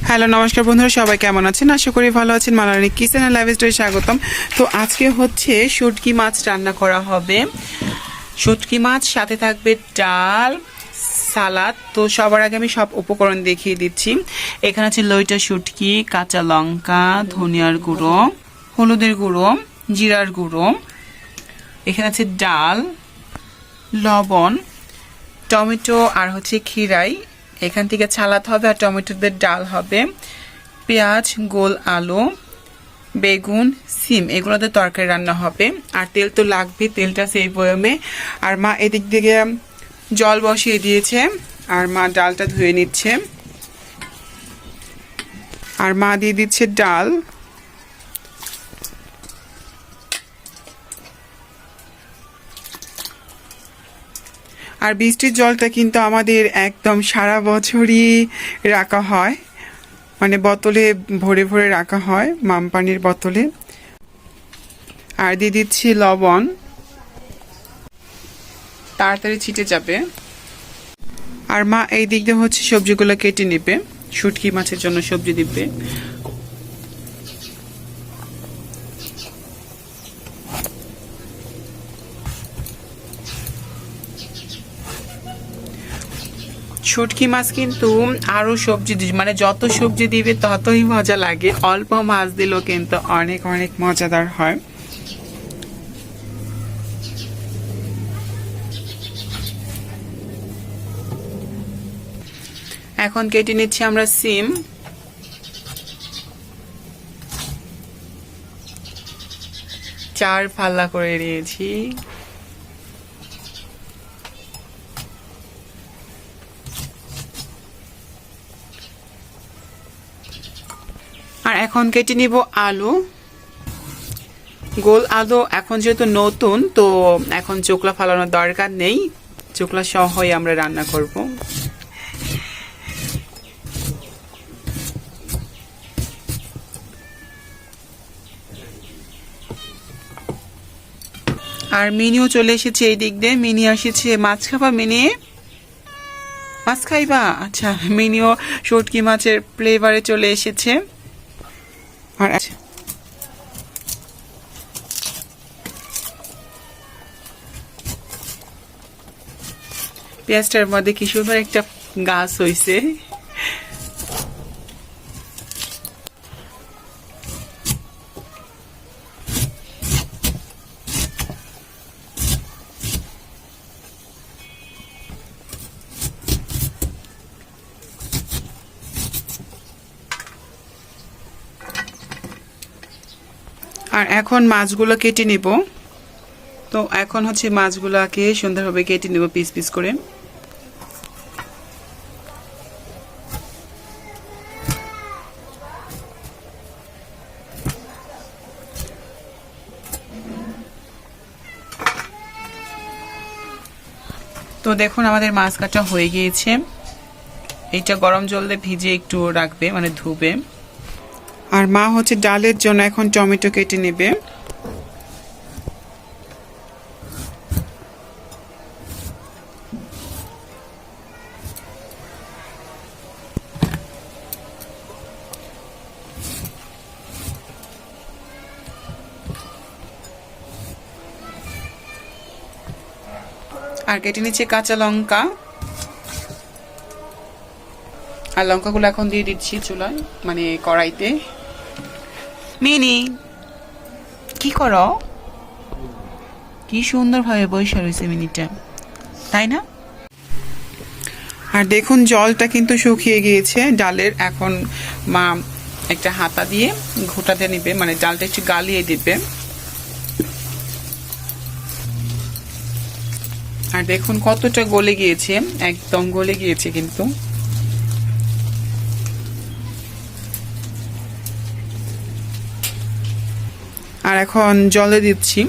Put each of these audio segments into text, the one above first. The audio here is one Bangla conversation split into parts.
হ্যালো নমস্কার বন্ধুরা, সবাই কেমন আছেন? আশা করি ভালো আছেন। মালানি কিচেন এন্ড লাইফস্টাইলে স্বাগতম। তো আজকে হচ্ছে শুটকি মাছ রান্না করা হবে। শুটকি মাছ সাথে থাকবে ডাল, সালাদ। তো সবার আগে আমি সব উপকরণ দেখিয়ে দিচ্ছি। এখানে আছে লইটা শুটকি, কাঁচা লঙ্কা, ধনিয়ার গুঁড়ো, হলুদের গুঁড়ো, জিরার গুঁড়ো। এখানে আছে ডাল, লবণ, টমেটো আর হচ্ছে খিরাই। এখান থেকে ছালাতে হবে আর টমেটোদের ডাল হবে, পেঁয়াজ, গোল আলু, বেগুন, সিম, এগুলোতে তরকারি রান্না হবে। আর তেল তো লাগবে, তেলটা সেই বয়মে। আর মা এদিক থেকে জল বসিয়ে দিয়েছে আর মা ডালটা ধুয়ে নিচ্ছে। আর মা দিয়ে দিচ্ছে ডাল। আর বৃষ্টির জলটা কিন্তু আমাদের একদম সারা বছরই রাখা হয়, মানে বোতলে ভরে ভরে রাখা হয়, মাম পানির বোতলে। আর দিয়ে দিচ্ছি লবণ, তাড়াতাড়ি ছিটে যাবে। আর মা এই দিক দিয়ে হচ্ছে সবজিগুলো কেটে নেবে, শুটকি মাছের জন্য সবজি দিবে। শুটকি মাছ কিন্তু আরো সবজি মানে যত সবজি দিবে ততই মজা লাগে। অল্প মাছ দিলেও কিন্তু অনেক অনেক মজাদার হয়। এখন কেটে নিচ্ছি আমরা সিম। চার ফাল্লা করে নিয়েছি। আর এখন কেটে নিব আলু, গোল আলু। এখন যেহেতু নতুন, তো এখন চোকলা ফালানোর দরকার নেই, চোকলা সহই আমরা রান্না করব। আর মিনিও চলে এসেছে এই দিক দিয়ে। মিনি এসেছে মাছ খাবা। মিনি মাছ খাইবা? আচ্ছা, মিনিও শুটকি মাছের ফ্লেভারে চলে এসেছে। আর আচ্ছা, পেঁয়াজটার মধ্যে কি সুন্দর একটা গাছ হয়েছে। আর এখন মাছগুলো কেটে নিব। তো এখন হচ্ছে মাছগুলোকে সুন্দরভাবে কেটে নেব পিস পিস করে। তো দেখুন আমাদের মাছ কাটা হয়ে গিয়েছে। এটা গরম জল দিয়ে ভিজে একটু রাখবে, মানে ধুবে। আর মা হচ্ছে ডালের জন্য এখন টমেটো কেটে নেবে। আর কেটে নিচ্ছে কাঁচা লঙ্কা। আর লঙ্কাগুলো এখন দিয়ে দিচ্ছি চুলায়, মানে কড়াইতে। মিনি কি করো? কি সুন্দরভাবে বসে রয়েছে মিনিটা, তাই না? আর দেখুন জলটা কিন্তু শুকিয়ে গিয়েছে ডালের। এখন মা একটা হাতা দিয়ে ঘোটাতে নিবে, মানে ডালটা একটু গালিয়ে দিবে। আর দেখুন কতটা গলে গিয়েছে, একদম গলে গিয়েছে কিন্তু। আর এখন জলে দিচ্ছি।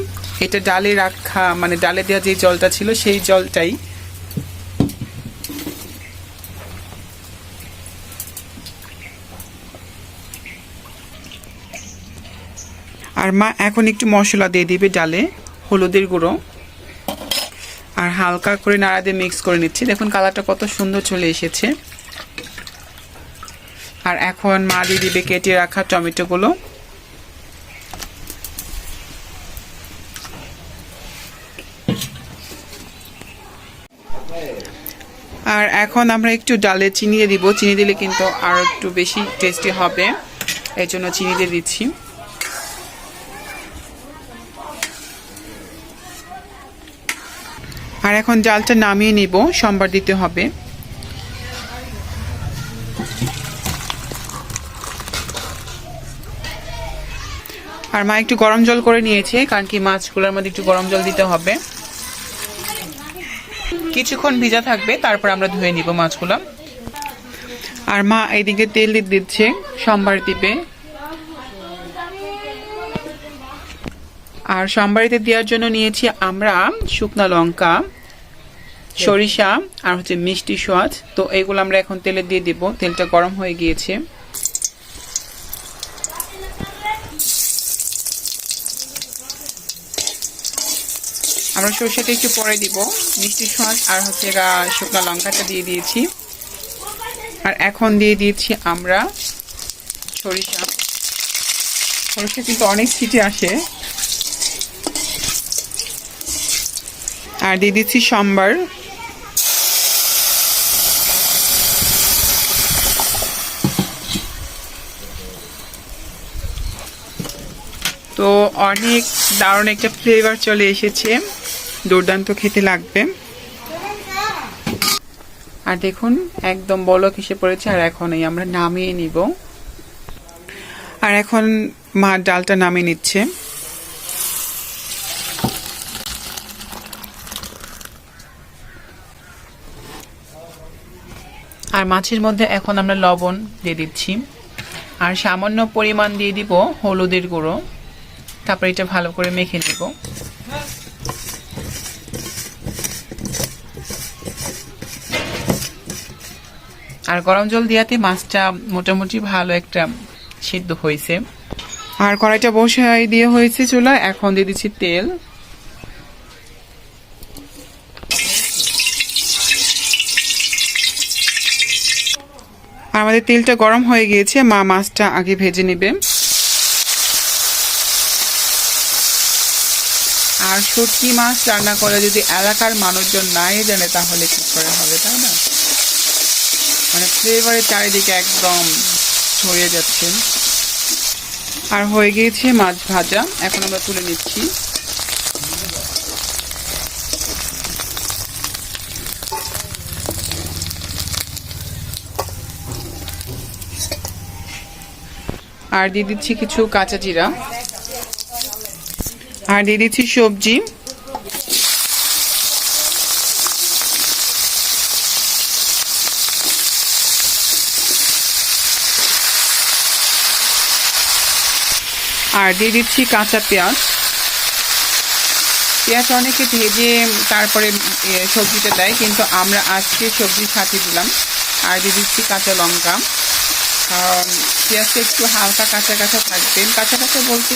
এটা ডালে রাখা, মানে ডালে দেওয়া যে জলটা ছিল সেই জলটাই। আর মা এখন একটু মশলা দিয়ে দিবে ডালে, হলুদের গুঁড়ো আর হালকা করে নাড়া দিয়ে মিক্স করে নিচ্ছি। দেখুন কালারটা কত সুন্দর চলে এসেছে। আর এখন মা দিয়ে দিবে কেটে রাখা টমেটোগুলো। আর এখন আমরা একটু ডালে চিনি দিয়ে দিব। চিনি দিলে কিন্তু আরো একটু বেশি টেস্টি হবে, এই জন্য চিনি দিয়ে দিচ্ছি। আর এখন ডালটা নামিয়ে নিব, সম্বার দিতে হবে। আর মা একটু গরম জল করে নিয়েছে, কারণ কি মাছগুলোর মধ্যে একটু গরম জল দিতে হবে। কিছুক্ষণ ভিজা থাকবে, তারপর আমরা ধুয়ে নিব মাছগুলো। আর মা এইদিকে তেল দিচ্ছে, সম্বার দিবে। আর সম্বারিতে দেওয়ার জন্য নিয়েছি আমরা শুকনা লঙ্কা, সরিষা আর হচ্ছে মিষ্টি সোয়াদ। তো এইগুলো আমরা এখন তেলে দিয়ে দিব। তেলটা গরম হয়ে গিয়েছে। আমরা সরিষাটা একটু পরে দিব, মিষ্টি সোয়াদ আর হচ্ছে শুকনা লঙ্কাটা দিয়ে দিয়েছি। আর এখন দিয়ে দিয়েছি আমরা সরিষা। সরিষা কিন্তু অনেক ছিটে আসে। আর দিয়ে দিচ্ছি সম্বার। তো অনেক দারুণ একটা ফ্লেভার চলে এসেছে, দুর্দান্ত খেতে লাগবে। আর দেখুন একদম বলক এসে পড়েছে। আর এখন আমরা নামিয়ে নিব। আর এখন মা ডালটা নামিয়ে নিচ্ছে। আর মাছের মধ্যে এখন আমরা লবণ দিয়ে দিচ্ছি, আর সামান্য পরিমাণ দিয়ে দিব হলুদের গুঁড়ো। তারপর এটা ভালো করে মেখে নেব। আর গরম জল দিয়াতে মাছটা মোটামুটি ভালো একটা সিদ্ধ হয়েছে। আর কড়াইটা বসাই দিয়ে হয়েছে চুলা। এখন দিয়ে দিচ্ছি তেল। আর আমাদের তেলটা গরম হয়ে গিয়েছে, মা মাছটা আগে ভেজে নেবে। আর শুটকি মাছ রান্না করে যদি এলাকার মানুষজন নাই জানে তাহলে কি করে হবে, তাই না? মানে ফ্লেভারের চারিদিকে একদম ছড়িয়ে যাচ্ছে। আর হয়ে গিয়েছে মাছ ভাজা, এখন আমরা তুলে নিচ্ছি। আর দিয়ে দিচ্ছি কিছু কাঁচা জিরা। আর দিয়ে দিচ্ছি সবজি। আর দিয়ে দিচ্ছি কাঁচা পেঁয়াজ। পেঁয়াজ অনেকে ভেজে তারপরে সবজিটা দেয়, কিন্তু আমরা আজকে সবজির সাথে দিলাম। আর দিয়ে দিচ্ছি কাঁচা লঙ্কা। পেঁয়াজটা একটু হালকা কাঁচা কাঁচা থাকবে। কাঁচা কাঁচা বলতে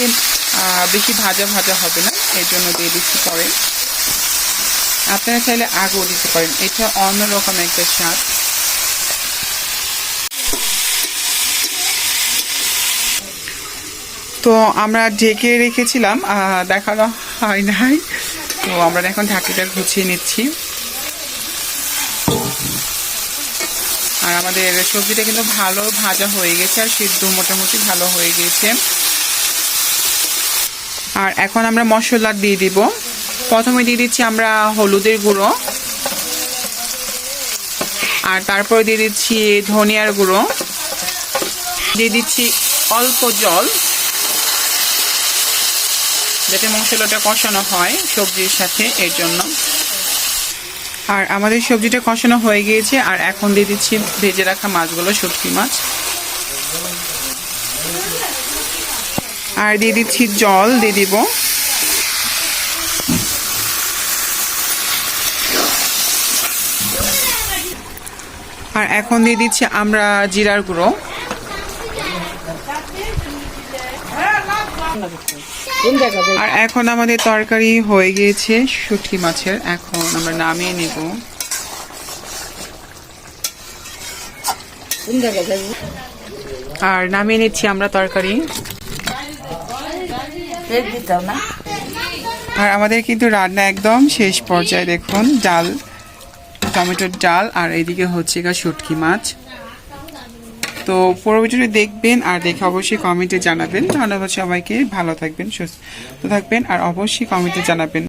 বেশি ভাজা ভাজা হবে না, এই জন্য দিয়ে দিচ্ছি পরে। আপনারা চাইলে আগেও দিতে পারেন, এটা অন্যরকম একটা স্বাদ। তো আমরা ঢেকে রেখেছিলাম, দেখানো হয় নাই। তো আমরা এখন ঢাকিটা গুছিয়ে নিচ্ছি। আর আমাদের সবজিটা কিন্তু ভালো ভাজা হয়ে গেছে, আর সিদ্ধ মোটামুটি ভালো হয়ে গেছে। আর এখন আমরা মশলা দিয়ে দিব। প্রথমে দিয়ে দিচ্ছি আমরা হলুদের গুঁড়ো, আর তারপরে দিয়ে দিচ্ছি ধনিয়ার গুঁড়ো, দিয়ে দিচ্ছি অল্প জল, যাতে মশলাটা কষানো হয় সবজির সাথে, এর জন্য। আর আমাদের সবজিটা কষানো হয়ে গিয়েছে। আর এখন দিয়ে দিচ্ছি ভেজে রাখা মাছগুলো, শুটকি মাছ। আর দিয়ে দিচ্ছি জল, দিয়ে দিব। আর এখন দিয়ে দিচ্ছি আমরা জিরার গুঁড়ো। আর এখন আমাদের তরকারি হয়ে গিয়েছে শুটকি মাছের। এখন আমরা নামিয়ে নেব। আর নামিয়ে নিচ্ছি আমরা তরকারি। আর আমাদের কিন্তু রান্না একদম শেষ পর্যায়ে। দেখুন ডাল, টমেটোর ডাল, আর এইদিকে হচ্ছে শুটকি মাছ। তো পুরো ভিডিওটি দেখবেন আর দেখে অবশ্যই কমেন্টে জানাবেন। ধন্যবাদ সবাইকে। ভালো থাকবেন, সুস্থ থাকবেন আর অবশ্যই কমেন্টে জানাবেন।